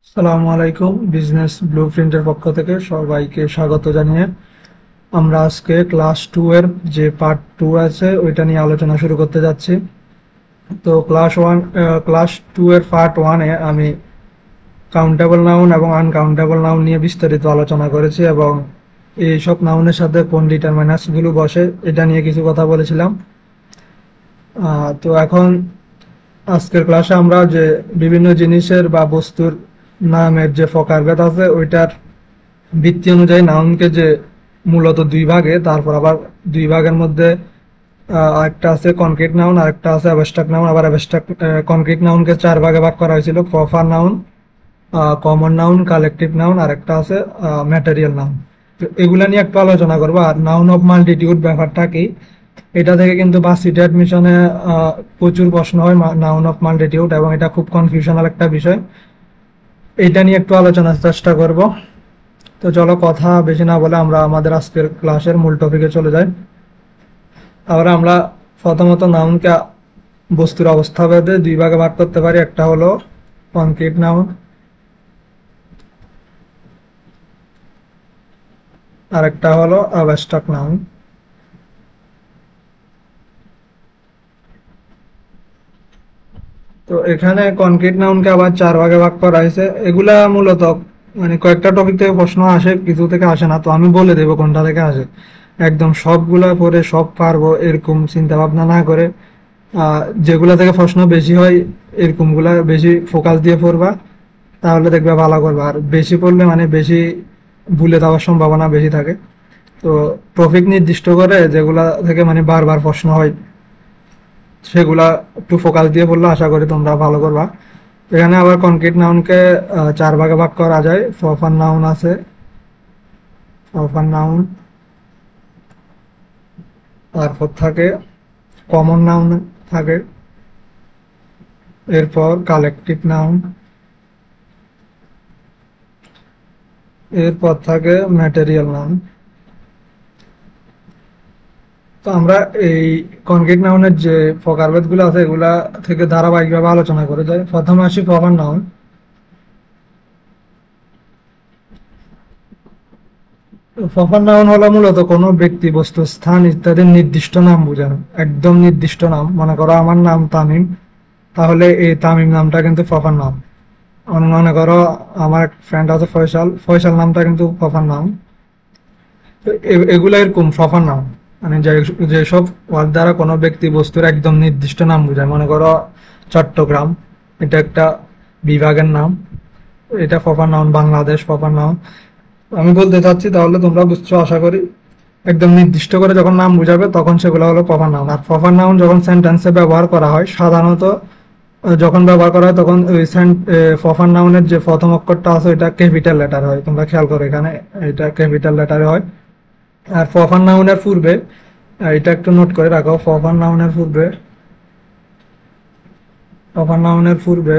আসসালামু আলাইকুম। বিজনেস ব্লুপ্রিন্টের পক্ষ থেকে সবাইকে স্বাগত জানিয়ে আমরা আজকে ক্লাস 2 এর যে পার্ট 2 আছে ওইটা নিয়ে আলোচনা শুরু করতে যাচ্ছি। তো ক্লাস 2 এর পার্ট 1 এ আমি কাউন্টেবল নাউন এবং আনকাউন্টেবল নাউন নিয়ে বিস্তারিত আলোচনা করেছি এবং এইসব নাউনের সাথে কোন ডিটারমিনার্স গুলো বসে এটা নিয়ে কিছু কথা বলেছিলাম। তো এখন আজকের ক্লাসে আমরা যে বিভিন্ন জিনিসের বা বস্তুর নামের যে ফকারভেদ আছে ওইটার ভিত্তি অনুযায়ী নাউনকে যে মূলত দুই ভাগে, তারপর আবার দুই ভাগের মধ্যে একটা আছে কনক্রিট নাউন, আরেকটা আছে অ্যাবস্ট্রাক্ট নাউন। আবার অ্যাবস্ট্রাক্ট কনক্রিট নাউনকে চার ভাগে ভাগ করা হয়েছিল: proper noun, common noun, collective noun, আর একটা আছে ম্যাটেরিয়াল নাউন। তো এগুলা নিয়ে একটু আলোচনা করবো। আর নাউন অফ মাল্টিটিউড ব্যাপারটা কি, এটা থেকে কিন্তু ভার্সিটি অ্যাডমিশনে প্রচুর প্রশ্ন হয়, নাউন অফ মাল্টিটিউড, এবং এটা খুব কনফিউশনাল একটা বিষয়। এটা নিয়ে একটু আলোচনার চেষ্টা করব। তো চলো কথা বেশি না বলে আমরা আমাদের আজকের ক্লাসের মূল টপিকে চলে যাই। আবার আমরা প্রথমত নাউনকে বস্তুর অবস্থা ভেদে দুই ভাগে ভাগ করতে পারি। একটা হলো কনক্রিট নাউন, আর একটা হলো অ্যাবস্ট্রাক্ট নাউন। তো এখানে কনক্রিট নাউনকে আবার চার ভাগে ভাগ করা হয়েছে। এগুলা মূলত মানে কয়েকটা টপিক থেকে প্রশ্ন আসে, কিছু থেকে আসে না। তো আমি বলে দেবো কোনটা থেকে আসে। একদম সবগুলা পরে সব পারবো এরকম চিন্তা ভাবনা না করে যেগুলা থেকে প্রশ্ন বেশি হয় এরকম গুলা বেশি ফোকাস দিয়ে পড়বা, তাহলে দেখবে ভালো করবা। আর বেশি পড়লে মানে বেশি ভুলে যাওয়ার সম্ভাবনা বেশি থাকে। তো টপিক নির্দিষ্ট করে যেগুলা থেকে মানে বারবার প্রশ্ন হয় সেগুলা একটু ফোকাস দিয়ে পড়লে আশা করি তোমরা ভালো করবা। এখানে আবার কনক্রিট নাউনকে চার ভাগে ভাগ করা যায়। প্রপার নাউন আছে, প্রপার নাউন, তারপর থাকে কমন নাউন থাকে, এরপর কালেকটিভ নাউন, এরপর থাকে ম্যাটেরিয়াল নাউন। তো আমরা এই কনক্রিট নাউনের যে প্রকারভেদ গুলো আছে এগুলা থেকে ধারাবাহিকভাবে আলোচনা করে যাই। প্রথমে আসি প্রপার নাউন। প্রপার নাউন হলো মূলত কোনো ব্যক্তি, বস্তু, স্থান ইত্যাদির নির্দিষ্ট নাম বোঝানো, একদম নির্দিষ্ট নাম। মনে করো আমার নাম তামিম, তাহলে এই তামিম নামটা কিন্তু প্রপার নাউন। মনে করো আমার এক ফ্রেন্ড আছে ফয়সাল, ফয়সাল নামটা কিন্তু প্রপার নাউন। তো এগুলা এরকম প্রপার নাউন, মানে যেসব ওয়ার্ড দ্বারা কোনো ব্যক্তি বস্তুর একদম নির্দিষ্ট নাম বোঝায়। মনে করো চট্টগ্রাম, এটা একটা বিভাগের নাম, এটা proper noun. Bangladesh proper noun. আমি বলতে চাচ্ছি, তাহলে তোমরা বুঝছো আশা করি। একদম নির্দিষ্ট করে যখন নাম বুঝাবে তখন সেগুলো হলো প্রপার নাউন। আর প্রপার নাউন যখন সেন্টেন্সে ব্যবহার করা হয়, সাধারণত যখন ব্যবহার করা হয় তখন ওই প্রপার নাউনের যে প্রথম অক্ষরটা আছে ওইটা ক্যাপিটাল লেটার হয়। তোমরা খেয়াল করো, এখানে এটা ক্যাপিটাল লেটারে হয়। আর প্রপার নাউনের পূর্বে, এটা একটু নোট করে রাখো, প্রপার নাউনের পূর্বে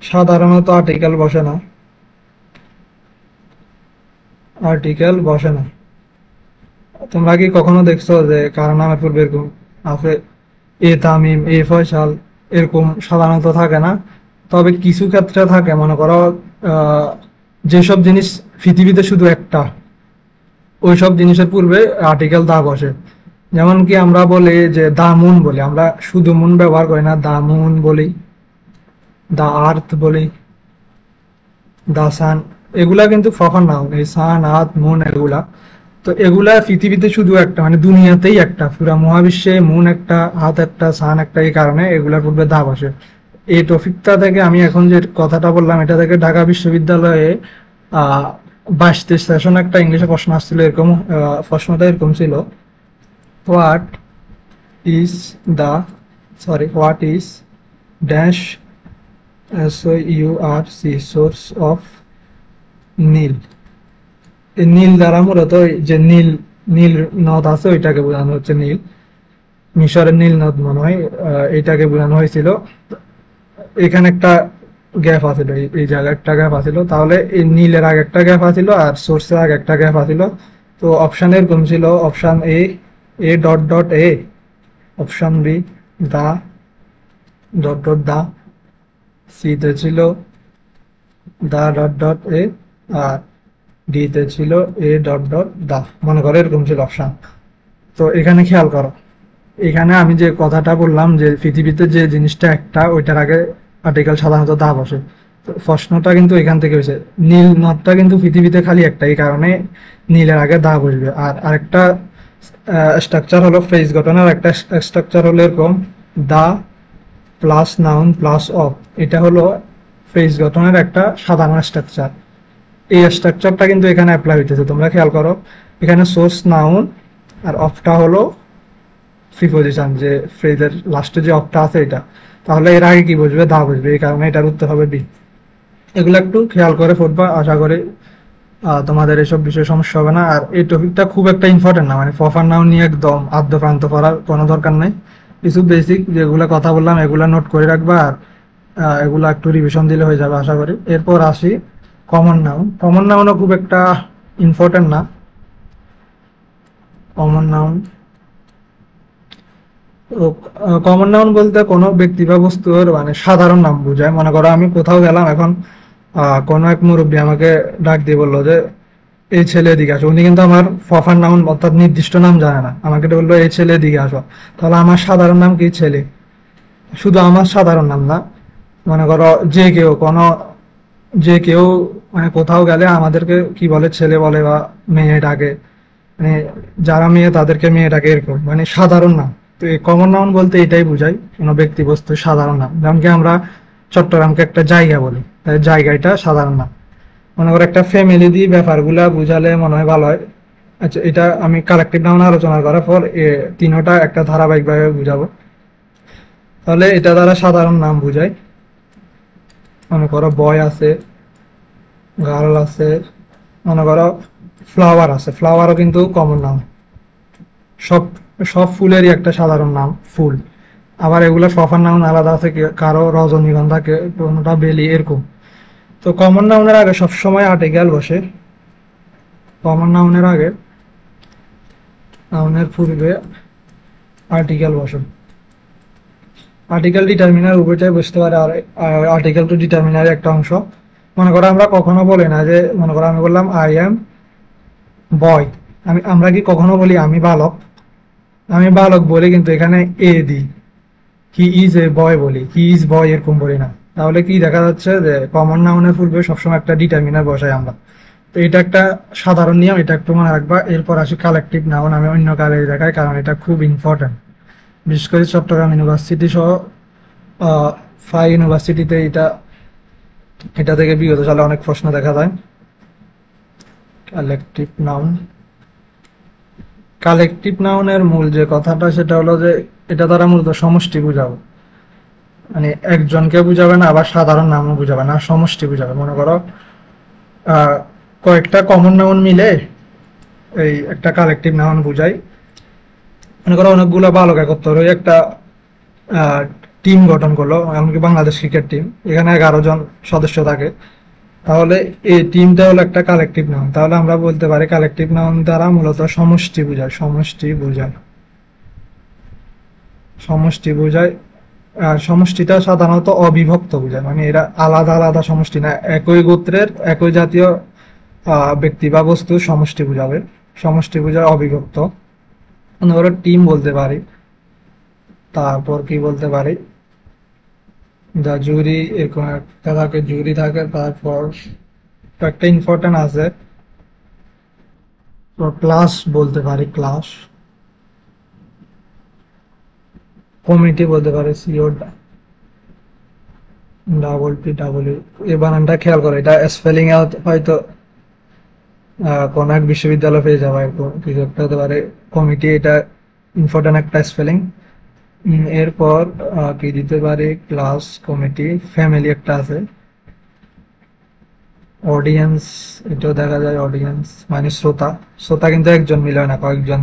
সাধারণত আর্টিকেল বসে না। তোমরা কি কখনো দেখছো যে কারো নামের পূর্বে এরকম আছে, এ তামিম, এ ফয়সাল, এরকম সাধারণত থাকে না। তবে কিছু ক্ষেত্রে থাকে। মনে করো আহ, যেসব জিনিস পৃথিবীতে শুধু একটা, ওইসব জিনিসের পূর্বে আর্টিকেল দা বসে। যেমন কি আমরা বলি যে দা মুন বলি, আমরা শুধু মুন ব্যবহার করি না, দা মুন বলি, দা আর্থ বলি, দা সান। এগুলা কিন্তু প্রপার নাউন, এই সান, আর্থ, মুন এগুলা। তো এগুলা পৃথিবীতে শুধু একটা, মানে দুনিয়াতেই একটা, পুরা মহাবিশ্বে মুন একটা, হাত একটা, সান একটা। এই কারণে এগুলার পূর্বে দা বসে। এই টপিকটা থেকে আমি এখন যে কথাটা বললাম এটা থেকে ঢাকা বিশ্ববিদ্যালয়ে 22-23 সেশন একটা ইংলিশে প্রশ্ন আসছিল। এরকম প্রশ্নটা এরকম ছিল: what is what is dash SOURC source of নীল। এই নীল দ্বারা মূলত যে নীল নীল নদ আছে ওইটাকে বোঝানো হচ্ছে। নীল, মিশরের নীল নদ মনে হয়, এইটাকে বোঝানো হয়েছিল। এখানে একটা গ্যাপ আছিল, এই জায়গায় একটা গ্যাপ আছিল। তাহলে এই নীলের আগে একটা গ্যাপ আছিল আর সোর্সের আগে একটা গ্যাপ আছিল। তো অপশন এরকম ছিল: option A dot dot A, option B the dot dot the, C তে ছিল দা ডট ডট এ, আর ডি তে ছিল এ ডট ডট দা, মনে করো এরকম ছিল অপশন। তো এখানে খেয়াল করো, এখানে আমি যে কথাটা বললাম যে পৃথিবীতে যে জিনিসটা একটা ওইটার আগে আর্টিকেল সাধারণত দা বসে, তো প্রশ্নটা কিন্তু এখান থেকে হয়েছে। নীল নদটা কিন্তু পৃথিবীতে খালি একটা, এই কারণে নীলের আগে দা বসবে। আর আরেকটা স্ট্রাকচার হলো ফ্রেজ গঠনের একটা স্ট্রাকচার হলো এরকম, the plus noun plus of, এটা হলো ফ্রেজ গঠনের একটা সাধারণ স্ট্রাকচার। এই স্ট্রাকচারটা কিন্তু এখানে অ্যাপ্লাই হইতেছে, তোমরা খেয়াল করো। এখানে সোর্স নাউন আর অফটা হলো প্রিপোজিশন, যে ফ্রেজের লাস্টে যে অফটা আছে এটা, তাহলে এর আগে কি বসবে? দা বসবে, এই কারণে এটার উত্তর হবে বি। এগুলো একটু খেয়াল করে পড়বা, আশা করি তোমাদের এসব বিষয়ে সমস্যা হবে না। আর এই টপিকটা খুব একটা ইম্পর্টেন্ট না, মানে প্রপার নাউন নিয়ে একদম আদ্য প্রান্ত পড়ার কোনো দরকার নাই। কিছু বেসিক যেগুলো কথা বললাম এগুলা নোট করে রাখবা, আর এগুলা একটু রিভিশন দিলে হয়ে যাবে আশা করি। এরপর আসি কমন নাউন। কমন নাউনও খুব একটা ইম্পর্টেন্ট না। কমন নাউন, কমন নাউন বলতে কোনো ব্যক্তি বা বস্তুর মানে সাধারণ নাম বোঝায়। মনে করো আমি কোথাও গেলাম, এখন কোনো এক মুরব্বী আমাকে ডাক দিয়ে বললো যে এই ছেলে এদিকে আসো, উনি কিন্তু আমার প্রপার নাউন অর্থাৎ নির্দিষ্ট নাম জানে না, আমাকে বললো এই ছেলে এদিকে আসো, তাহলে আমার সাধারণ নাম কি? ছেলে। শুধু আমার সাধারণ নাম না, মনে করো যে কেউ মানে কোথাও গেলে আমাদেরকে কি বলে? ছেলে বলে বা মেয়ে ডাকে, মানে যারা মেয়ে তাদেরকে মেয়ে ডাকে, এরকম মানে সাধারণ নাম। তো এই কমন নাউন বলতে এটাই বোঝায়, কোনো ব্যক্তি বস্তু সাধারণ নাম। যেমন কি আমরা চট্টগ্রামকে একটা জায়গা বলি, তাই জায়গাটা সাধারণ নাম। মনে করো একটা ফ্যামিলি দিয়ে ব্যাপারগুলা বুঝালে মনে হয় ভালো হয়। আচ্ছা, এটা আমি কালেকটিভ নাউন আলোচনা করার পর তিনোটা একটা ধারাবাহিকভাবে বুঝাবো। তাহলে এটা দ্বারা সাধারণ নাম বুঝায়। মনে করো বয় আছে, গার্ল আছে, মনে করো ফ্লাওয়ার আছে, ফ্লাওয়ারও কিন্তু কমন নাম। সব সব ফুলেরই একটা সাধারণ নাম ফুল। আবার এগুলো প্রপার নাউন আলাদা আছে, কারো রজনীগন্ধা, কোনোটা বেলি, এরকম। তো কমন নাউনের আগে সবসময় আর্টিকেল বসে। কমন নাউনের আগে, নাউনের পূর্বে আর্টিকেল বসে। আর্টিকেল ডিটারমিনার উভয়টাই বসতে পারে, আর আর্টিকেল টু ডিটারমিনার একটা অংশ। মনে করো আমরা কখনো বলি না যে, মনে করো আমি বললাম আই এম বয়, আমরা কি কখনো বলি আমি বালক? আমি বালক বলি, কিন্তু এখানে এ দিই। হি ইজ এ বয় বলি, হি ইজ বয় এরকম বলি না। তাহলে কি দেখা যাচ্ছে যে কমন নাউনের পূর্বে সবসময় একটা ডিটারমিনার বসাই আমরা। তো এটা একটা সাধারণ নিয়ম, এটা একটু মনে রাখবা। এরপর আসি কালেকটিভ নাউন। আমি অন্য কালে দেখাই, কারণ এটা খুব ইম্পর্টেন্ট। বিশেষ করে চট্টগ্রাম ইউনিভার্সিটি সহ 5 ইউনিভার্সিটিতে এটা থেকে বিগত সালে অনেক প্রশ্ন দেখা যায়। কালেকটিভ নাউন, কালেকটিভ নাউনের মূল যে কথাটা সেটা হলো যে এটা দ্বারা মূলত সমষ্টি বুঝাবো। মানে একজনকে বুঝাবে না, আবার সাধারণ নামও বুঝাবে না, সমষ্টি বুঝাবে। মনে করো আহ কয়েকটা কমন নাউন মিলে এই একটা কালেকটিভ নাউন বুঝাই। মনে করো অনেকগুলো বালক একত্র হয়ে একটা টিম গঠন করলো, এমনকি বাংলাদেশ ক্রিকেট টিম, এখানে 11 জন সদস্য থাকে। তাহলে এই টিমটা হলো একটা কালেকটিভ নাউন। তাহলে আমরা বলতে পারি কালেকটিভ নাউন দ্বারা মূলত সমষ্টি বোঝায়, সমষ্টি বোঝায়। আর সমষ্টিটা সাধারণত অবিভক্ত বোঝায়, মানে এরা আলাদা আলাদা সমষ্টি না, একই গোত্রের একই জাতীয় ব্যক্তি বা বস্তু সমষ্টি বোঝাবে। সমষ্টি বোঝায় অবিভক্ত। ধরো টিম বলতে পারি, তারপর কি বলতে পারি, দা জুরি, এরকম একটা থাকে, জুরি থাকে। তারপর একটা ইম্পর্টেন্ট আছে, ক্লাস বলতে পারি, ক্লাস। কমিটি বলতে পারি, CO double P double U. এই বানানটা খেয়াল করো, এটা স্পেলিং এ হয়তো কোন এক বিশ্ববিদ্যালয় পেয়ে যাবে, এরকম কিছু একটা হতে পারে। কমিটি, এটা ইম্পর্টেন্ট একটা স্পেলিং। এরপর কি দিতে পারি, ক্লাস, কমিটি, ফ্যামিলি একটা আছে, অডিয়েন্স, এটাও দেখা যায়। অডিয়েন্স মানে শ্রোতা। শ্রোতা কিন্তু একজন মিলে হয় না, কয়েকজন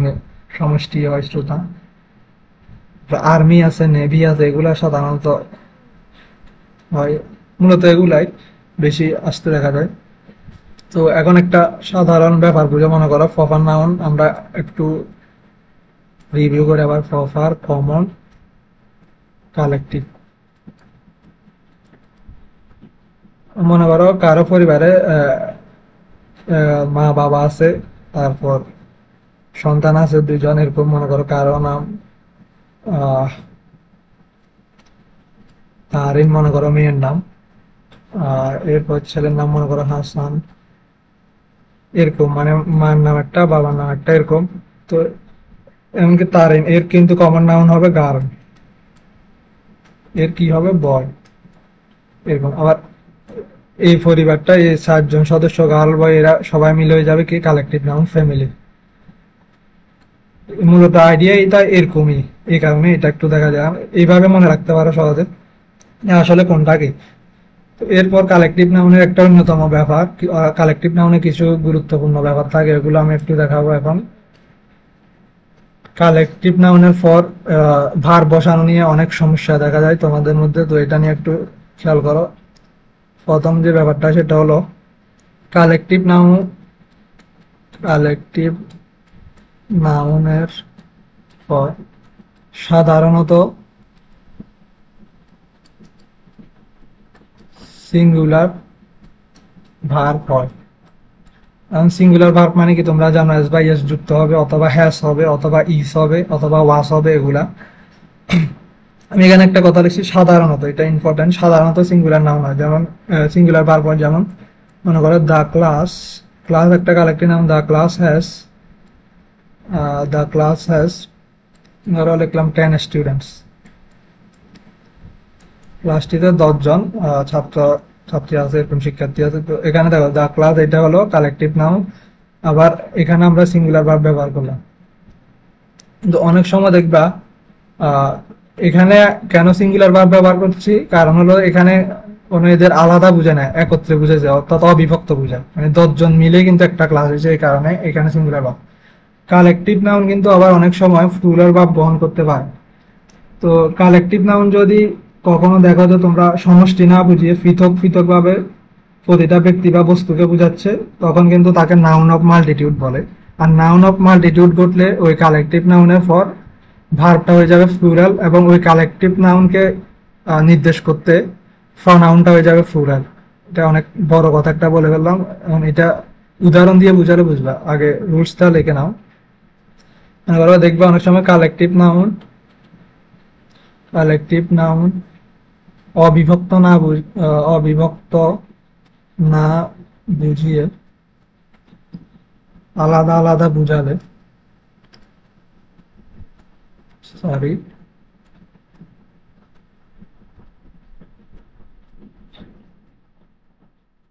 সমষ্টি হয় শ্রোতা। আর্মি আছে, নেভি আছে, এগুলা সাধারণত হয়, মূলত এগুলাই বেশি আসতে দেখা যায়। তো এখন একটা সাধারণ ব্যাপার বুঝে, মনে করো প্রপার নাউন আমরা একটু রিভিউ করে আবার। Proper, common, collective. মনে করো কারো পরিবারে মা বাবা আছে, তারপর সন্তান আছে দুইজন, এরকম মনে করো কারো নাম আহ তারিন, মনে করো মেয়ের নাম, এরপর ছেলের নাম মনে করো হাসান, এরকম মানে মার নাম একটা বাবার নাম একটা এরকম। তো এমনকি তারিন এর কিন্তু কমন নাউন হবে গার্ল, এর কি হবে বয়, এরকম। আবার এই পরিবারটা এই 7 জন সদস্য গার্ল বয় এরা সবাই মিলে হয়ে যাবে কি কালেকটিভ নাউন ফ্যামিলি। মূলত আইডিয়া এটা এরকমই, এই কারণে এটা একটু দেখা যায় এইভাবে মনে রাখতে পারো সহজে আসলে কোনটা কি। তো এরপর কালেকটিভ নাউনের একটা অন্যতম ব্যাপার, কালেকটিভ নাউনে কিছু গুরুত্বপূর্ণ ব্যাপার থাকে, এগুলো আমি একটু দেখাবো এখন। কালেকটিভ নাউনের পর ভার্ব বসানো নিয়ে অনেক সমস্যা দেখা যায় তোমাদের মধ্যে, তো এটা নিয়ে একটু খেয়াল করো। প্রথম যে ব্যাপারটা সেটা হলো কালেকটিভ নাউন, কালেকটিভ নাউনের পর সাধারণত সিঙ্গুলার ভার্ব হয়। এখন সিঙ্গুলার ভার্ব মানে কি তোমরা জানো এস বাই এস যুক্ত হবে, অথবা হ্যাস হবে, অথবা ইস হবে, অথবা ওয়াস হবে, এগুলা। আমি এখানে একটা কথা লিখছি সাধারণত, এটা ইম্পর্টেন্ট। সাধারণত সিঙ্গুলার নাউন হয়, যেমন সিঙ্গুলার ভার্ব হয়, যেমন মনে করো দ্য ক্লাস, ক্লাস একটা collective noun, the class has ধরো লিখলাম 10 স্টুডেন্টস, ক্লাসটিতে 10 জন ছাত্র ছাত্রী আছে, এরকম শিক্ষার্থী আছে। তো এখানে দেখো দ্য ক্লাস এটা হলো কালেকটিভ নাউন, আবার এখানে আমরা সিঙ্গুলার ভার্ব ব্যবহার করলাম। কিন্তু অনেক সময় দেখবা এখানে কেন সিঙ্গুলার ভার্ব ব্যবহার করছি, কারণ হলো এখানে কোনো এদের আলাদা বুঝে না, একত্রে বুঝে যায়, অর্থাৎ অবিভক্ত বুঝায়, মানে 10 জন মিলে কিন্তু একটা ক্লাস হয়েছে, এই কারণে এখানে সিঙ্গুলার ভার্ব। কালেকটিভ নাউন কিন্তু আবার অনেক সময় প্লুরাল ভার্ব বহন করতে পারে। তো কালেকটিভ নাউন যদি কখনো দেখো যে তোমরা সমষ্টি না বুঝিয়ে পৃথক পৃথক ভাবে প্রতিটা ব্যক্তি বা বস্তুকে বোঝাচ্ছে, তখন কিন্তু তাকে নাউন অফ মাল্টিটিউড বলে। আর নাউন অফ মাল্টিটিউড ঘটলে ওই কালেকটিভ নাউনের পর ভার্বটা হয়ে যাবে প্লুরাল, এবং ওই কালেকটিভ নাউনকে নির্দেশ করতে প্রনাউনটা হয়ে যাবে প্লুরাল। এটা অনেক বড় কথা একটা বলে ফেললাম, এবং এটা উদাহরণ দিয়ে বুঝালে বুঝবা। আগে রুলসটা লিখে নাও। দেখবে অনেক সময় কালেকটিভ নাউন অবিভক্ত না বুঝিয়ে আলাদা আলাদা বুঝালে, সরি,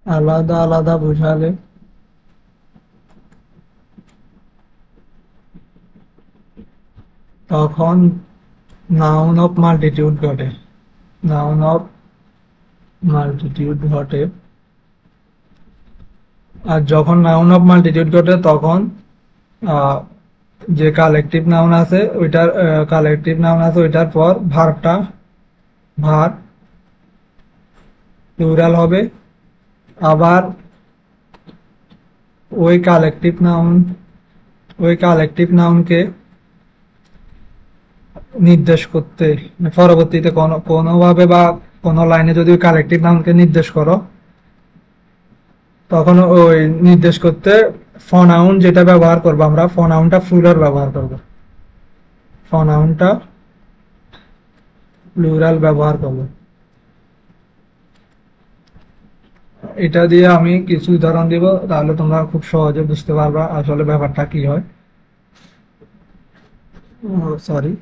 আলাদা আলাদা বুঝালে তখন নাউন অফ মাল্টিটিউড ঘটে, নাউন অফ মাল্টিটিউড ঘটে। আর যখন নাউন অফ মাল্টিটিউড ঘটে তখন যে কালেকটিভ নাউন আছে ওইটার পর ভার্বটা প্লুরাল হবে। আবার ওই কালেকটিভ নাউনকে নির্দেশ করতে, পরবর্তীতে কোনোভাবে বা কোনো লাইনে যদি ওই কালেকটিভ নাউনকে নির্দেশ করো, তখন ওই নির্দেশ করতে প্রনাউন যেটা ব্যবহার করবো আমরা, প্রনাউনটা প্লুরাল ব্যবহার করবো, প্রনাউনটা প্লুরাল ব্যবহার করবো। এটা দিয়ে আমি কিছু উদাহরণ দিব, তাহলে তোমরা খুব সহজে বুঝতে পারবা আসলে ব্যাপারটা কি হয়। সরি,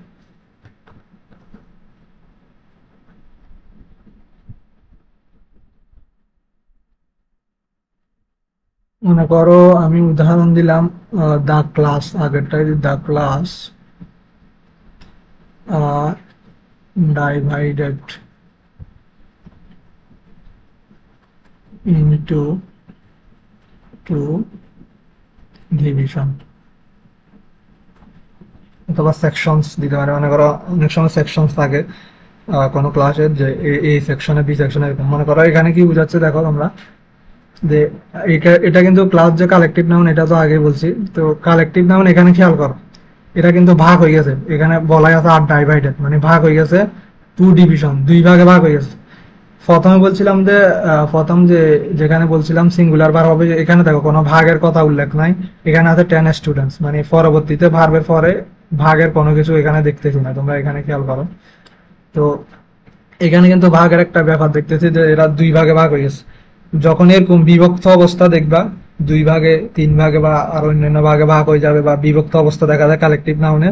মনে করো আমি উদাহরণ দিলাম দা ক্লাস, আগেরটাই the class divided into 2 division, অথবা সেকশনস দিতে পারে। মনে করো অনেক সময় সেকশনস থাকে কোনো ক্লাসের, যে এই সেকশনে বি সেকশনে, এরকম। মনে করো এখানে কি বোঝাচ্ছে দেখো তোমরা, যে এটা কিন্তু ক্লাস যে কালেকটিভ নাউন এটা তো আগে বলছি। তো কালেকটিভ নাউন এখানে খেয়াল করো, এটা কিন্তু ভাগ হয়ে গেছে, এখানে বলাই আছে আর ডাইভাইডেড, মানে ভাগ হয়ে গেছে 2 ডিভিশন, 2 ভাগে ভাগ হয়ে গেছে। প্রথমে বলছিলাম যে প্রথম যেখানে বলছিলাম সিঙ্গুলার ভার্ব হবে, এখানে দেখো কোনো ভাগের কথা উল্লেখ নাই, এখানে আছে 10 স্টুডেন্টস, মানে পরবর্তীতে ভার্বের পরে ভাগের কোনো কিছু এখানে দেখতেছি না, তোমরা এখানে খেয়াল করো। তো এখানে কিন্তু ভাগের একটা ব্যাপার দেখতেছি যে এরা দুই ভাগে ভাগ হয়ে গেছে। যখন এরকম বিভক্ত অবস্থা দেখবা, দুই ভাগে, তিন ভাগে বা আর অন্যান্য ভাগে ভাগ হয়ে যাবে, বা বিভক্ত অবস্থা দেখা যায় কালেকটিভ নাউনে,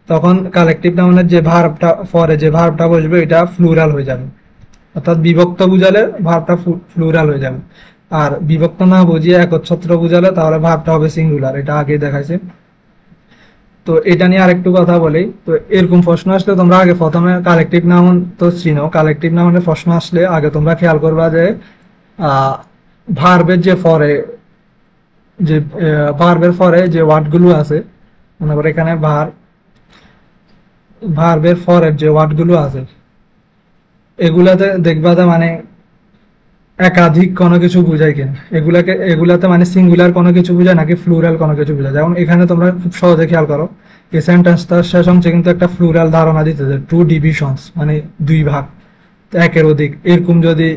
তখন কালেকটিভ নাউনের যে ভার্বটা পরে যে ভার্বটা বসবে এটা ফ্লুরাল হয়ে যাবে। অর্থাৎ বিভক্ত বুঝালে ভার্বটা ফ্লুরাল হয়ে যাবে, আর বিভক্ত না বুঝিয়ে একচ্ছত্র বুঝালে তাহলে ভার্বটা হবে সিঙ্গুলার, এটা আগে দেখাইছে। তো এটা নিয়ে আরেকটু কথা বলি। তো এরকম প্রশ্ন আসলে তোমরা আগে প্রথমে কালেকটিভ নাউন তো চিনো, কালেকটিভ নাউনের প্রশ্ন আসলে আগে তোমরা খেয়াল করবা যে ভার্বের যে পরে যে ভার্বের পরে যে ওয়ার্ডগুলো আছে, মনে করো এখানে ভার্বের পরের যে ওয়ার্ডগুলো আছে এগুলাতে দেখবা যে মানে একাধিক কোনো কিছু বুঝায় কিনা, এগুলাতে মানে সিঙ্গুলার কোনো কিছু বুঝায় নাকি ফ্লুরাল কোনো কিছু বুঝায়। যেমন এখানে তোমরা খুব সহজে খেয়াল করো, এই সেন্টেন্সটার শেষ অংশে কিন্তু একটা ফ্লুরাল ধারণা দিতেছে, টু ডিভিশনস, মানে দুই ভাগ, একের অধিক। এরকম যদি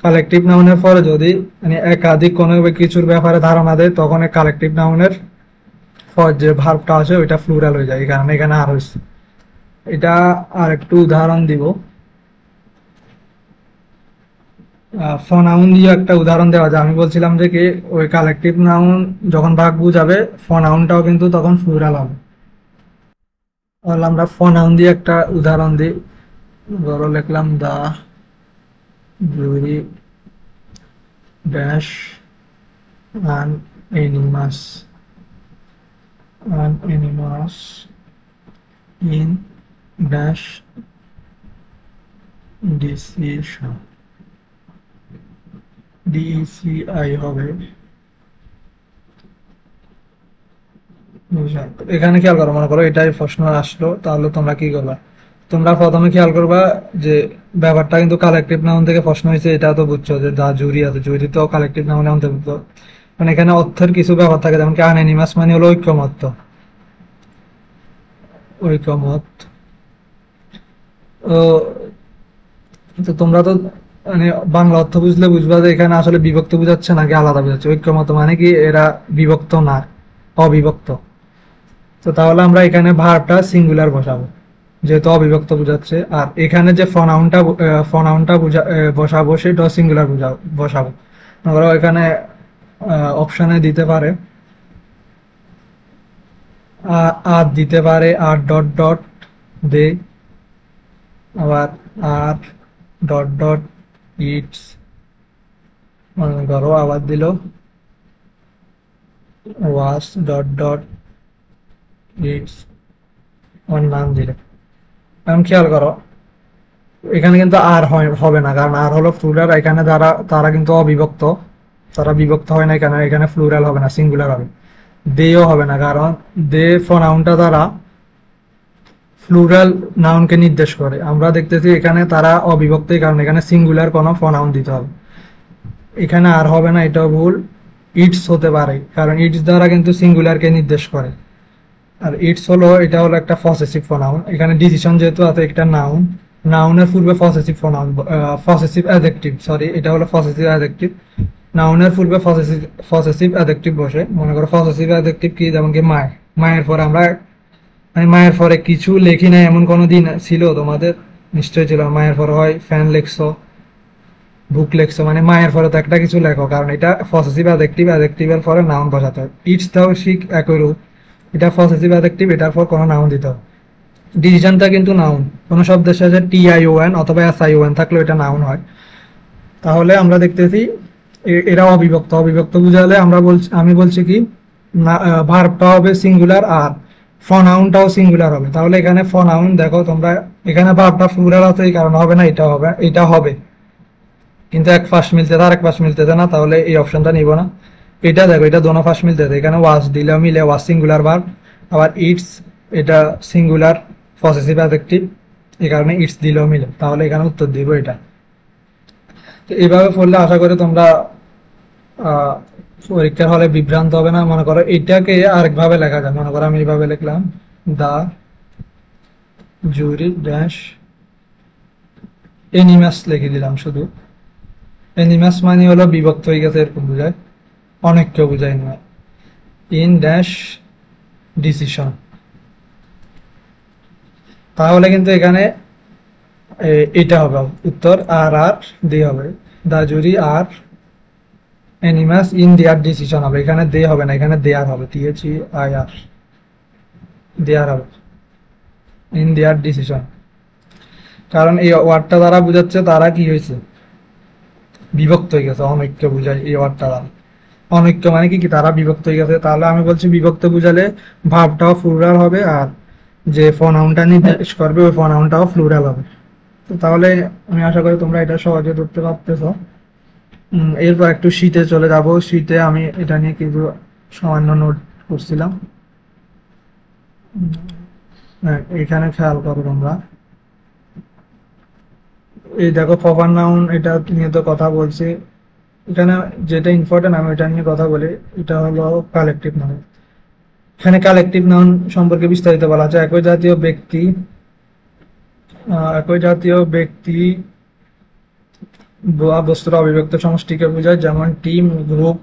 কালেকটিভ নাউনের পরে যদি মানে একাধিক কোনো কিছুর ব্যাপারে ধারণা দেয়, তখন কালেকটিভ নাউনের পর যে ভার্বটা আছে ওইটা ফ্লুরাল হয়ে যায়, এই কারণে এখানে আর হয়েছে। এটা আর একটু উদাহরণ দিব। ফনাউন দিয়ে একটা উদাহরণ দেওয়া যায়। আমি বলছিলাম যে কি ওই কালেকটিভ নাউন যখন ভাগ বুঝাবে, ফনাউনটাও কিন্তু তখন ফ্লুরাল হবে। তাহলে আমরা ফনাউন দিয়ে একটা উদাহরণ দিই। ধরো লিখলাম the jury dash unanimous in dash decision, ডিসিআই হবে। এখানে খেয়াল করো, মনে করো এটাই প্রশ্ন আসলো, তাহলে তোমরা কি করবা? তোমরা প্রথমে খেয়াল করবা যে ব্যাপারটা কিন্তু কালেকটিভ নাউন থেকে প্রশ্ন হয়েছে, এটা তো বুঝছো যে দা জুরি আছে, জুরি তো কালেকটিভ নাউনে অন্তর্ভুক্ত। মানে এখানে অর্থের কিছু ব্যাপার থাকে, যেমন কি আনএনিমাস মানে হলো ঐক্যমত্য, ঐক্যমত। ও, তো তোমরা তো মানে বাংলা অর্থ বুঝলে বুঝবা যে এখানে আসলে বিভক্ত বুঝাচ্ছে নাকি আলাদা বুঝাচ্ছে। ঐক্যমত মানে কি এরা বিভক্ত না, অবিভক্ত। তো তাহলে আমরা এখানে ভার্বটা সিঙ্গুলার বসাবো, যেহেতু অবিভক্ত বুঝাচ্ছে। আর এখানে যে ফনাউনটা বসাবো সেটাও সিঙ্গুলার বসাবো। ধরো এখানে অপশনে দিতে পারে আর দিতে পারে আর ডট ডট দে, আবার আর ডট ডট ইটস, মনে করো আবার দিল ওয়াস ডট ডট ইটস, আমার নাম দিলে। এখন খেয়াল করো এখানে কিন্তু আর হবে না, কারণ আর হলো ফ্লুরাল, এখানে তারা কিন্তু অবিভক্ত, তারা বিভক্ত হয় না, এখানে এখানে ফ্লুরাল হবে না, সিঙ্গুলার হবে। দেও হবে না, কারণ দে প্রনাউনটা দ্বারা ফ্লুরাল নাউনকে নির্দেশ করে। আমরা দেখতেছি এখানে তারা অবিভক্ত, কারণ এখানে সিঙ্গুলার কোনো প্রনাউন দিতে হবে। এখানে আর হবে না, এটাও ভুল। ইটস হতে পারে, কারণ ইটস দ্বারা কিন্তু সিঙ্গুলারকে নির্দেশ করে। আর ইটস হলো, এটা হলো একটা পসেসিভ প্রনাউন। এখানে ডিসিশন যেহেতু আছে, একটা নাউন, নাউনের পূর্বে possessive pronoun, possessive adjective, sorry এটা হলো পসেসিভ অ্যাডজেক্টিভ। নাউনের পূর্বে পসেসিভ অ্যাডজেক্টিভ বসে। মনে করো পসেসিভ অ্যাডজেক্টিভ কি, যেমন কি মায়, মায়ের পরে আমরা মানে মায়ের পরে কিছু লেখি না এমন কোনো দিন ছিল তোমাদের? নিশ্চয়ই ছিল। মায়ের পরে হয় ফ্যান লেখছো, বুক লেখছো, মানে মায়ের পরে তো একটা কিছু লেখো, কারণ এটা পসেসিভ অ্যাডজেক্টিভ, অ্যাডজেক্টিভের পরে নাউন বসাতে হয়। ইটস দাও শিখ একই রূপ, এটা পসেসিভ অ্যাডজেক্টিভ, এটার পর কোনো নাউন দিতে হবে। ডিসিশনটা কিন্তু নাউন, কোনো শব্দের সাথে টিআইওএন অথবা এসআইওএন থাকলে এটা নাউন হয়। তাহলে আমরা দেখতেছি এরা অবিভক্ত, অবিভক্ত বুঝালে আমি বলছি কি ভার্বটা হবে সিঙ্গুলার আর প্রনাউনটাও সিঙ্গুলার হবে। তাহলে এখানে প্রনাউন দেখো তোমরা, এখানে ভার্বটা প্লুরাল আছে এই কারণে হবে না, এটা হবে, কিন্তু এক পাশ মিলতেছে আর এক পাশ মিলতেছে না, তাহলে এই অপশনটা নিব না। এটা দেখো, এটা দোনো পাশ মিলতেছে, এখানে ওয়াজ দিলে মিলে ওয়াজ সিঙ্গুলার ভার্ব, আবার ইটস এটা সিঙ্গুলার পসেসিভ অ্যাডজেক্টিভ, এই কারণে ইটস দিলেও মিলে, তাহলে এখানে উত্তর দিব এটা। তো এইভাবে পড়লে আশা করি তোমরা পরীক্ষার হলে বিভ্রান্ত হবে না। মনে করো এটাকে আরেকভাবে লেখা যায়, মনে করো আমি এইভাবে লিখলাম দা জুরি ড্যাশ এনিমাস লিখে দিলাম শুধু। এনিমাস মানে হলো বিভক্ত হয়ে গেছে এরকম বোঝায়, অনেককে বোঝায় না। ইন ড্যাশ ডিসিশন, তাহলে কিন্তু এখানে এটা হবে উত্তর, আর আর দে হবে। দা জুরি আর অ্যানিমাস ইন দেয়ার ডিসিশন হবে, এখানে দে হবে না, এখানে দেয়ার হবে, দিয়েছি আই আর, দেয়ার হবে ইন দেয়ার ডিসিশন। কারণ এই ওয়ার্ডটা দ্বারা বোঝাচ্ছে তারা কি হয়েছে, বিভক্ত হয়ে গেছে, অনৈক্য বুঝায় এই ওয়ার্ডটা দ্বারা। অনৈক্য মানে কি কি তারা বিভক্ত হয়ে গেছে, তাহলে আমি বলছি বিভক্ত বুঝালে ভাবটাও প্লুরাল হবে, আর যে প্রনাউনটা নির্দেশ করবে ওই প্রনাউনটাও প্লুরাল হবে। তো তাহলে আমি আশা করি তোমরা এটা সহজে ধরতে পারতেছো। এরপর একটু শীটে চলে যাব। শীটে আমি এটা নিয়ে কিছু সামান্য নোট করছিলাম। হ্যাঁ, এখানে খেয়াল করো তোমরা, এই দেখো প্রপার নাউন, এটা নিয়ে তো কথা বলছি। এখানে যেটা ইম্পর্টেন্ট আমি এটা নিয়ে কথা বলি, এটা হলো কালেকটিভ নাউন। এখানে কালেকটিভ নাউন সম্পর্কে বিস্তারিত বলা আছে। একই জাতীয় ব্যক্তি বা বস্তুর অবিভক্ত সমষ্টিকে বোঝায়, যেমন team, group,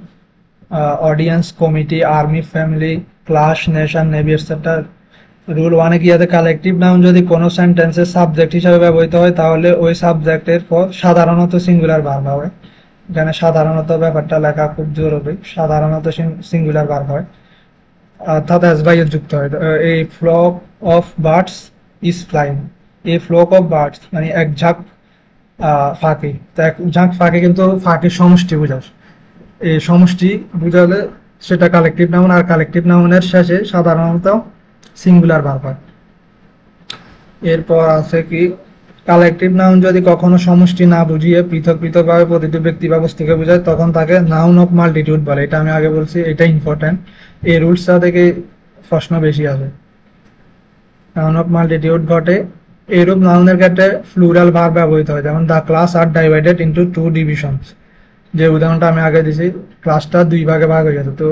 audience, committee, army, family, class, nation, navy etcetera. Rule ওয়ানে কি আছে, কালেকটিভ নাউন যদি কোনো সেন্টেন্সের সাবজেক্ট হিসাবে ব্যবহৃত হয় তাহলে ওই সাবজেক্টের পর সাধারণত সিঙ্গুলার ভার্ব হয়। এখানে সাধারণত ব্যাপারটা লেখা খুব জরুরি, সাধারণত সিঙ্গুলার ভার্ব হয়, অর্থাৎ এস বাই এর যুক্ত হয়। এই flock of birds is flying, এই ফ্লক অফ বার্ডস মানে এক ঝাঁক ফাঁকি, তো এক ঝাঁক ফাঁকি কিন্তু ফাঁকির সমষ্টি বোঝায়। এই সমষ্টি বুঝালে সেটা কালেকটিভ নাউন, আর কালেকটিভ নাউনের শেষে সাধারণত সিঙ্গুলার ভার্ব হয়। এরপর আছে কি, কালেকটিভ নাউন যদি কখনো সমষ্টি না বুঝিয়ে পৃথক পৃথক ভাবে প্রতিটি ব্যক্তি বা বস্তুকে বোঝায় তখন তাকে নাউন অফ মাল্টিটিউড বলে। এটা আমি আগে বলছি, এটা ইম্পর্টেন্ট, এই রুলসটা থেকে প্রশ্ন বেশি আসে। নাউন অফ মাল্টিটিউড ঘটে এরূপ নাউনের ক্ষেত্রে প্লুরাল ভার্ব ব্যবহৃত হয়, যেমন the class are divided into two divisions, যে উদাহরণটা আমি আগে দিছি, ক্লাসটা দুই ভাগে ভাগ হয়ে গেছে। তো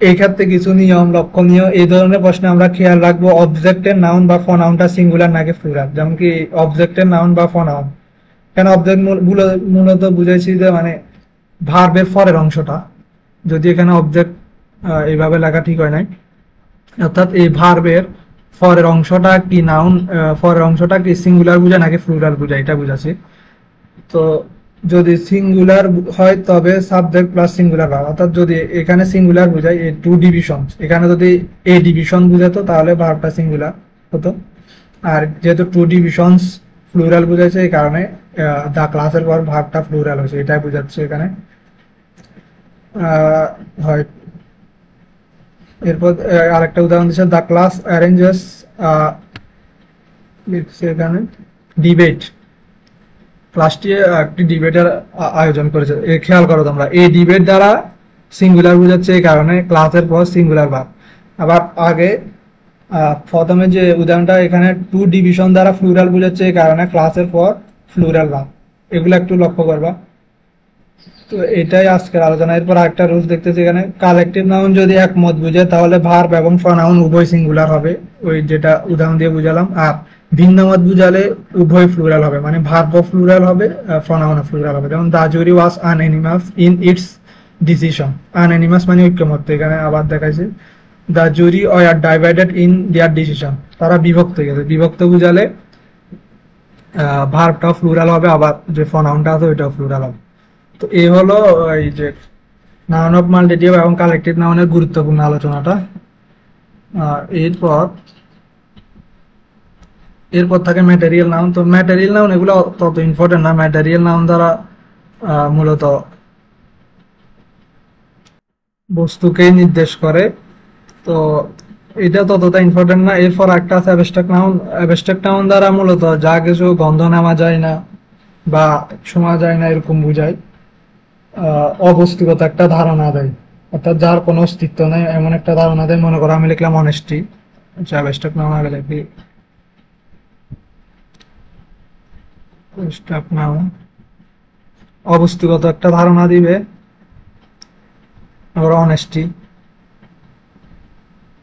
এই ক্ষেত্রে কিছু নিয়ম লক্ষণীয়, এই ধরনের প্রশ্নে আমরা খেয়াল রাখবো অবজেক্টের নাউন বা প্রনাউনটা সিঙ্গুলার নাকি প্লুরাল। যেমন কি অবজেক্টের নাউন বা প্রনাউন, কেন অবজেক্ট মূলত বুঝাইছি যে মানে ভার্বের পরের অংশটা, যদি এখানে অবজেক্ট এইভাবে লেখা ঠিক হয় নাই, অর্থাৎ এই ভার্বের পরের অংশটা কি নাউন, পরের অংশটা কি সিঙ্গুলার বুঝায় নাকি প্লুরাল বুঝায় এটা বুঝাচ্ছি। তো যদি সিঙ্গুলার হয় তবে সাবজেক্ট প্লাস সিঙ্গুলার ভার্ব, অর্থাৎ যদি এখানে সিঙ্গুলার বুঝায় এই টু ডিভিশন, এখানে যদি এ ডিভিশন বুঝাতো তাহলে ভার্বটা সিঙ্গুলার হতো। আর যেহেতু টু ডিভিশনস প্লুরাল বুঝাইছে এই কারণে দা ক্লাসের পর ভার্বটা প্লুরাল হয়েছে, এটাই বুঝাচ্ছে এখানে। হয় এরপর আরেকটা উদাহরণ দিচ্ছে, দা ক্লাস অ্যারেঞ্জেস এখানে ডিবেট, ক্লাসটি একটি ডিবেটের আয়োজন করেছে। খেয়াল করো তোমরা, এই ডিবেট দ্বারা সিঙ্গুলার বোঝাচ্ছে এই কারণে ক্লাসের পর সিঙ্গুলার ভার্ব। আবার আগে প্রথমে যে উদাহরণটা, এখানে টু ডিভিশন দ্বারা প্লুরাল বোঝাচ্ছে এই কারণে ক্লাসের পর প্লুরাল ভার্ব। এগুলো একটু লক্ষ্য করবা। তো এটাই আজকের আলোচনা। এরপর আরেকটা রুলস দেখতেছি, এখানে কালেকটিভ নাউন যদি একমত বুঝে তাহলে ভার্ব এবং প্রনাউন উভয় সিঙ্গুলার হবে, ওই যেটা উদাহরণ দিয়ে বুঝালাম। আর ভিন্ন মত বুঝালে উভয় প্লুরাল হবে, মানে ভার্বও প্লুরাল হবে, প্রনাউনও প্লুরাল হবে। যেমন the jury was unanimous in its decision, unanimous মানে ঐক্যমত, এখানে আবার দেখাইছে the jury were divided in their decision, তারা বিভক্ত হয়ে গেছে। বিভক্ত বুঝালে ভার্বটাও প্লুরাল হবে, আবার যে প্রনাউনটা আছে ওইটাও প্লুরাল হবে। তো এই হলো এই যে নাউন অফ মাল্টিটিউড এবং কালেকটিভ নাউনের গুরুত্বপূর্ণ আলোচনাটা। এরপর এরপর থাকে ম্যাটেরিয়াল নাউন। তো ম্যাটেরিয়াল নাউন এগুলো তত ইম্পর্টেন্ট না, ম্যাটেরিয়াল নাউন দ্বারা মূলত বস্তুকে নির্দেশ করে, তো এটা ততটা ইম্পর্টেন্ট না। এরপর একটা আছে অ্যাবস্ট্রাক্ট নাউন। অ্যাবস্ট্রাক্ট নাউন দ্বারা মূলত যা কিছু গন্ধ নেওয়া যায় না বা শোনা যায় না এরকম বুঝায়, অবস্তুগত একটা ধারণা দেয়, অর্থাৎ যার কোনো অস্তিত্ব নেই এমন একটা ধারণা দেয়। মনে করো আমি লিখলাম অনেস্টি, আচ্ছা অ্যাবস্ট্রাক্ট নাউন আগে লিখি, অ্যাবস্ট্রাক্ট নাউন অবস্তুগত একটা ধারণা দিবে, আবার অনেস্টি,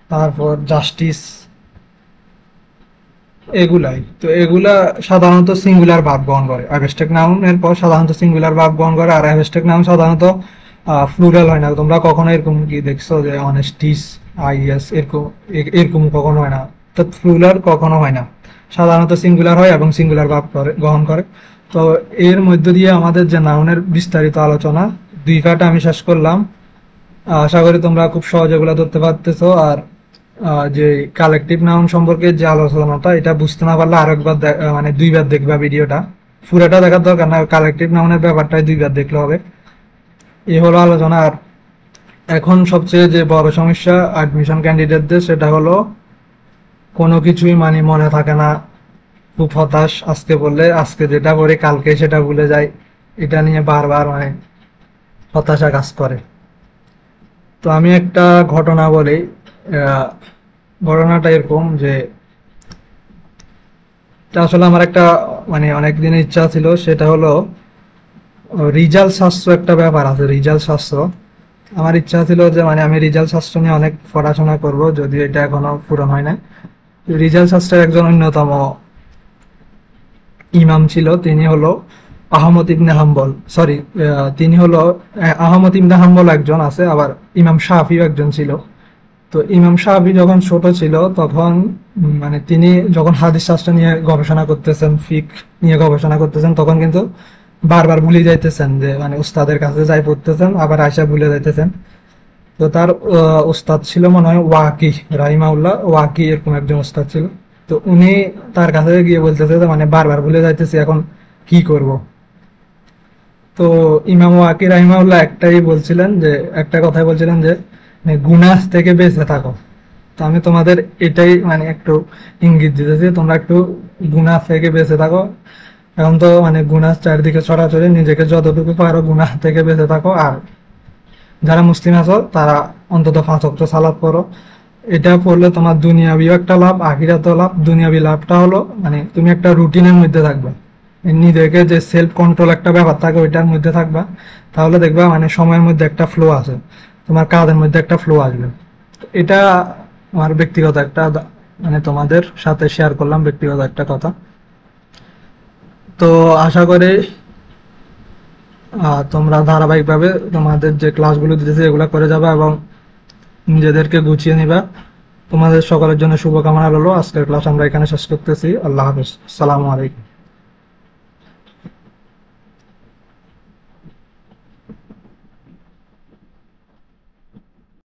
তারপর জাস্টিস, এগুলাই তো এগুলা সাধারণত সিঙ্গুলার ভার্ব গ্রহণ করে। অ্যাবস্ট্রাক্ট নাউন এর পর সাধারণত সিঙ্গুলার ভার্ব গ্রহণ করে, আর অ্যাবস্ট্রাক্ট নাউন সাধারণত প্লুরাল হয় না। তোমরা কখনো এরকম কি দেখছো যে অনেস্টিস, আইএস, এরকম এরকম কখনো হয় না। তো প্লুরাল কখনো হয় না, সাধারণত সিঙ্গুলার হয় এবং সিঙ্গুলার ভার্ব গ্রহণ করে। তো এর মধ্য দিয়ে আমাদের যে নাউনের বিস্তারিত আলোচনা 2 পার্টে আমি শেষ করলাম। আশা করি তোমরা খুব সহজে এগুলো ধরতে পারতেছো। আর যে কালেকটিভ নাউন সম্পর্কে যে আলোচনাটা, এটা বুঝতে না পারলে আরেকবার মানে 2বার দেখবা ভিডিওটা, পুরোটা দেখার দরকার না, কালেকটিভ নাউনের ব্যাপারটাই 2বার দেখলে হবে। এই হলো আলোচনা। আর এখন সবচেয়ে যে বড় সমস্যা অ্যাডমিশন ক্যান্ডিডেটদের, সেটা হলো কোনো কিছুই মানে মনে থাকে না, খুব হতাশ। আজকে বললে আজকে যেটা পড়ি কালকে সেটা ভুলে যায়, এটা নিয়ে বারবার মানে হতাশা কাজ করে। তো আমি একটা ঘটনা বলি। ঘটনাটা এরকম যে, এটা আসলে আমার একটা মানে অনেক দিনের ইচ্ছা ছিল, সেটা হলো রিজাল্ট শাস্ত্র একটা ব্যাপার আছে, রিজাল্ট শাস্ত্র। আমার ইচ্ছা ছিল যে মানে আমি রিজাল্ট শাস্ত্র নিয়ে অনেক পড়াশোনা করব, যদিও এটা এখনো পূরণ হয় না। রিজাল্ট শাস্ত্রের একজন অন্যতম ইমাম ছিল, তিনি হলো আহমদ ইবনে হাম্বল। সরি, তিনি হলো আহমদ ইবনে হাম্বল একজন আছে, আবার ইমাম শাফিও একজন ছিল। তো ইমাম শাফি যখন ছোট ছিল তখন মানে তিনি যখন হাদিস শাস্ত্র নিয়ে গবেষণা করতেছেন, ফিক নিয়ে গবেষণা করতেছেন, তখন কিন্তু বারবার ভুলে যাইতেছেন, যে মানে উস্তাদের কাছে যাই পড়তেছেন আবার আয়সা ভুলে যাইতেছেন। তো তার উস্তাদ ছিল মনে হয় ওয়াকি রাহিমাউল্লাহ, ওয়াকি এরকম একজন উস্তাদ ছিল। তো উনি তার কাছে গিয়ে বলতেছে যে মানে বারবার ভুলে যাইতেছি, এখন কি করব। তো ইমাম ওয়াকি রাহিমাউল্লাহ একটাই বলছিলেন, যে একটা কথাই বলছিলেন যে মানে গুনাহ থেকে বেঁচে থাকো। তো আমি তোমাদের এটাই মানে একটু ইঙ্গিত দিতেছি, তোমরা একটু গুনাহ থেকে বেঁচে থাকো। এখন তো মানে গুনাহ চারিদিকে ছড়াছড়ি, নিজেকে যতটুকু পারো গুনাহ থেকে বেঁচে থাকো। আর যারা মুসলিম আছো তারা অন্তত 5 ওয়াক্ত সালাত পড়ো। এটা পড়লে তোমার দুনিয়াবিও একটা লাভ, আখিরাতেও লাভ। দুনিয়াবি লাভটা হলো মানে তুমি একটা রুটিনের মধ্যে থাকবে, নিজেকে যে সেলফ কন্ট্রোল একটা ব্যাপার থাকে ওইটার মধ্যে থাকবা, তাহলে দেখবা মানে সময়ের মধ্যে একটা ফ্লো আছে, তোমার কাজের মধ্যে একটা ফ্লো আসবে। এটা আমার ব্যক্তিগত একটা মানে তোমাদের সাথে শেয়ার করলাম, ব্যক্তিগত একটা কথা। তো আশা করি তোমরা ধারাবাহিকভাবে তোমাদের যে ক্লাসগুলো দিতেছে এগুলা করে যাবে এবং নিজেদেরকে গুছিয়ে নিবা। তোমাদের সকলের জন্য শুভকামনা রইলো। আজকের ক্লাস আমরা এখানে শেষ করতেছি। আল্লাহ হাফেজ, আসসালামু আলাইকুম।